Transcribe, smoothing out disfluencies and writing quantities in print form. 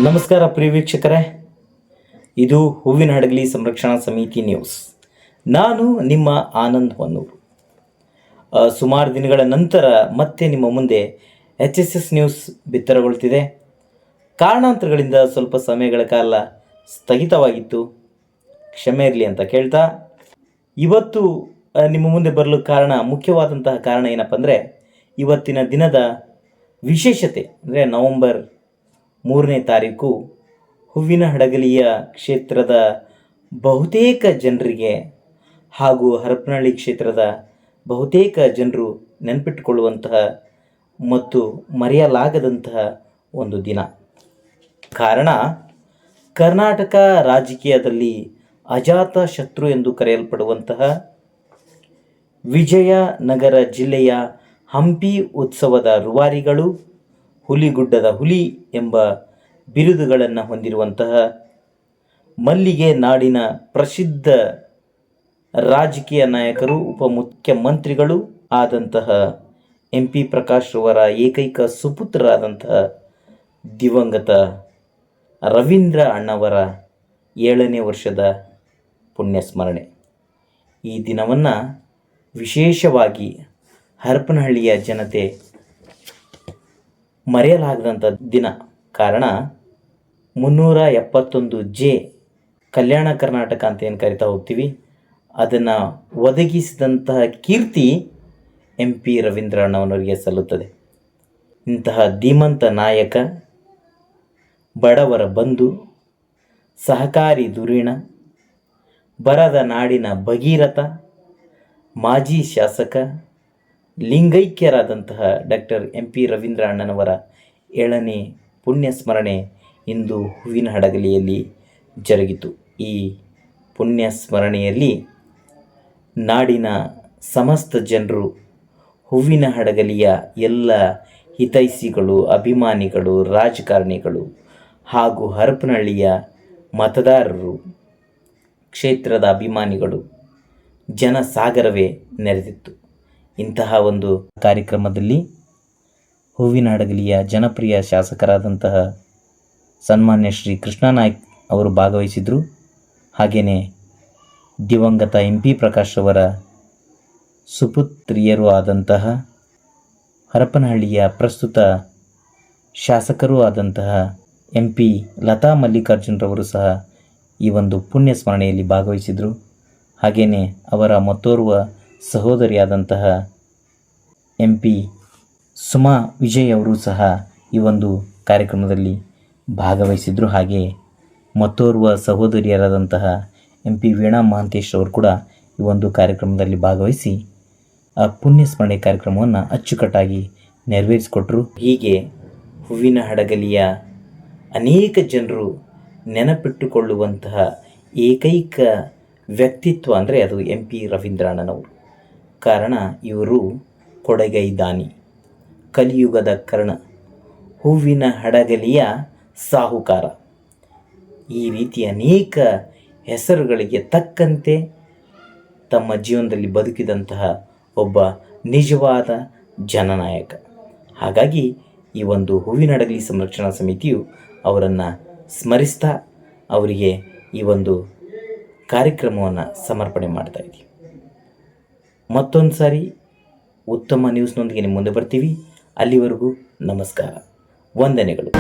ನಮಸ್ಕಾರ ಪ್ರಿಯ ವೀಕ್ಷಕರೇ, ಇದು ಹೂವಿನ ಹಡಗಲಿ ಸಂರಕ್ಷಣಾ ಸಮಿತಿ ನ್ಯೂಸ್. ನಾನು ನಿಮ್ಮ ಆನಂದ್ ಹೊನ್ನೂರು. ಸುಮಾರು ದಿನಗಳ ನಂತರ ಮತ್ತೆ ನಿಮ್ಮ ಮುಂದೆ HSS ನ್ಯೂಸ್ ಬಿತ್ತರಗೊಳ್ತಿದೆ. ಕಾರಣಾಂತರಗಳಿಂದ ಸ್ವಲ್ಪ ಸಮಯಗಳ ಕಾಲ ಸ್ಥಗಿತವಾಗಿತ್ತು, ಕ್ಷಮೆ ಇರಲಿ ಅಂತ ಕೇಳ್ತಾ ಇವತ್ತು ನಿಮ್ಮ ಮುಂದೆ ಬರಲು ಮುಖ್ಯವಾದಂತಹ ಕಾರಣ ಏನಪ್ಪ ಅಂದರೆ, ಇವತ್ತಿನ ದಿನದ ವಿಶೇಷತೆ ಅಂದರೆ ನವೆಂಬರ್ 3ನೇ ತಾರೀಕು ಹೂವಿನ ಹಡಗಲಿಯ ಕ್ಷೇತ್ರದ ಬಹುತೇಕ ಜನರಿಗೆ ಹಾಗೂ ಹರಪನಹಳ್ಳಿ ಕ್ಷೇತ್ರದ ಬಹುತೇಕ ಜನರು ನೆನಪಿಟ್ಟುಕೊಳ್ಳುವಂತಹ ಮತ್ತು ಮರೆಯಲಾಗದಂತಹ ಒಂದು ದಿನ. ಕಾರಣ, ಕರ್ನಾಟಕ ರಾಜಕೀಯದಲ್ಲಿ ಅಜಾತ ಶತ್ರು ಎಂದು ಕರೆಯಲ್ಪಡುವಂತಹ ವಿಜಯನಗರ ಜಿಲ್ಲೆಯ ಹಂಪಿ ಉತ್ಸವದ ರೂವಾರಿಗಳು, ಹುಲಿಗುಡ್ಡದ ಹುಲಿ ಎಂಬ ಬಿರುದುಗಳನ್ನು ಹೊಂದಿರುವಂತಹ ಮಲ್ಲಿಗೆ ನಾಡಿನ ಪ್ರಸಿದ್ಧ ರಾಜಕೀಯ ನಾಯಕರು, ಉಪಮುಖ್ಯಮಂತ್ರಿಗಳು ಆದಂತಹ MP ಪ್ರಕಾಶ್ ರವರ ಏಕೈಕ ಸುಪುತ್ರರಾದಂತಹ ದಿವಂಗತ ರವೀಂದ್ರ ಅಣ್ಣವರ 7ನೇ ವರ್ಷದ ಪುಣ್ಯಸ್ಮರಣೆ. ಈ ದಿನವನ್ನು ವಿಶೇಷವಾಗಿ ಹರಪನಹಳ್ಳಿಯ ಜನತೆ ಮರೆಯಲಾಗದಂಥ ದಿನ. ಕಾರಣ, 371J ಕಲ್ಯಾಣ ಕರ್ನಾಟಕ ಅಂತ ಏನು ಕರಿತಾ ಹೋಗ್ತೀವಿ, ಅದನ್ನು ಒದಗಿಸಿದಂತಹ ಕೀರ್ತಿ MP ರವೀಂದ್ರ ಅಣ್ಣವರಿಗೆ ಸಲ್ಲುತ್ತದೆ. ಇಂತಹ ಧೀಮಂತ ನಾಯಕ, ಬಡವರ ಬಂಧು, ಸಹಕಾರಿ ಧುರೀಣ, ಬರದ ನಾಡಿನ ಭಗೀರಥ, ಮಾಜಿ ಶಾಸಕ, ಲಿಂಗೈಕ್ಯರಾದಂತಹ ಡಾಕ್ಟರ್ MP ರವೀಂದ್ರ ಅಣ್ಣನವರ 7ನೇ ಪುಣ್ಯಸ್ಮರಣೆ ಇಂದು ಹೂವಿನ ಹಡಗಲಿಯಲ್ಲಿ ಜರುಗಿತು. ಈ ಪುಣ್ಯಸ್ಮರಣೆಯಲ್ಲಿ ನಾಡಿನ ಸಮಸ್ತ ಜನರು, ಹೂವಿನ ಹಡಗಲಿಯ ಎಲ್ಲ ಹಿತೈಷಿಗಳು, ಅಭಿಮಾನಿಗಳು, ರಾಜಕಾರಣಿಗಳು ಹಾಗೂ ಹರಪನಹಳ್ಳಿಯ ಮತದಾರರು, ಕ್ಷೇತ್ರದ ಅಭಿಮಾನಿಗಳು, ಜನಸಾಗರವೇ ನೆರೆದಿತ್ತು. ಇಂತಹ ಒಂದು ಕಾರ್ಯಕ್ರಮದಲ್ಲಿ ಹೂವಿನ ಹಡಗಲಿಯ ಜನಪ್ರಿಯ ಶಾಸಕರಾದಂತಹ ಸನ್ಮಾನ್ಯ ಶ್ರೀ ಕೃಷ್ಣ ನಾಯ್ಕ್ ಅವರು ಭಾಗವಹಿಸಿದರು. ಹಾಗೆಯೇ ದಿವಂಗತ MP ಪ್ರಕಾಶ್ ಅವರ ಸುಪುತ್ರಿಯರು ಆದಂತಹ ಹರಪನಹಳ್ಳಿಯ ಪ್ರಸ್ತುತ ಶಾಸಕರೂ ಆದಂತಹ MP ಲತಾ ಮಲ್ಲಿಕಾರ್ಜುನರವರು ಸಹ ಈ ಒಂದು ಪುಣ್ಯ ಸ್ಮರಣೆಯಲ್ಲಿ ಭಾಗವಹಿಸಿದರು. ಹಾಗೆಯೇ ಅವರ ಮತ್ತೋರ್ವ ಸಹೋದರಿಯಾದಂತಹ MP ಸುಮಾ ವಿಜಯ್ ಅವರು ಸಹ ಈ ಒಂದು ಕಾರ್ಯಕ್ರಮದಲ್ಲಿ ಭಾಗವಹಿಸಿದರು. ಹಾಗೆ ಮತ್ತೋರ್ವ ಸಹೋದರಿಯರಾದಂತಹ MP ವೀಣಾ ಮಹಾಂತೇಶ್ ಅವರು ಕೂಡ ಈ ಒಂದು ಕಾರ್ಯಕ್ರಮದಲ್ಲಿ ಭಾಗವಹಿಸಿ ಆ ಪುಣ್ಯಸ್ಮರಣೆ ಕಾರ್ಯಕ್ರಮವನ್ನು ಅಚ್ಚುಕಟ್ಟಾಗಿ ನೆರವೇರಿಸಿಕೊಟ್ರು. ಹೀಗೆ ಹೂವಿನ ಹಡಗಲಿಯ ಅನೇಕ ಜನರು ನೆನಪಿಟ್ಟುಕೊಳ್ಳುವಂತಹ ಏಕೈಕ ವ್ಯಕ್ತಿತ್ವ ಅಂದರೆ ಅದು MP ರವೀಂದ್ರ ಅಣ್ಣನವರು. ಕಾರಣ, ಇವರು ಕೊಡಗೈ ದಾನಿ, ಕಲಿಯುಗದ ಕರ್ಣ, ಹೂವಿನ ಹಡಗಲಿಯ ಸಾಹುಕಾರ. ಈ ರೀತಿ ಅನೇಕ ಹೆಸರುಗಳಿಗೆ ತಕ್ಕಂತೆ ತಮ್ಮ ಜೀವನದಲ್ಲಿ ಬದುಕಿದಂತಹ ಒಬ್ಬ ನಿಜವಾದ ಜನನಾಯಕ. ಹಾಗಾಗಿ ಈ ಒಂದು ಹೂವಿನ ಹಡಗಲಿ ಸಂರಕ್ಷಣಾ ಸಮಿತಿಯು ಅವರನ್ನು ಸ್ಮರಿಸ್ತಾ ಅವರಿಗೆ ಈ ಒಂದು ಕಾರ್ಯಕ್ರಮವನ್ನು ಸಮರ್ಪಣೆ ಮಾಡ್ತಾ ಇದ್ದೀವಿ. ಮತ್ತೊಂದು ಸಾರಿ ಉತ್ತಮ ನ್ಯೂಸ್ನೊಂದಿಗೆ ನಿಮ್ಮ ಮುಂದೆ ಬರ್ತೀವಿ. ಅಲ್ಲಿವರೆಗೂ ನಮಸ್ಕಾರ, ವಂದನೆಗಳು.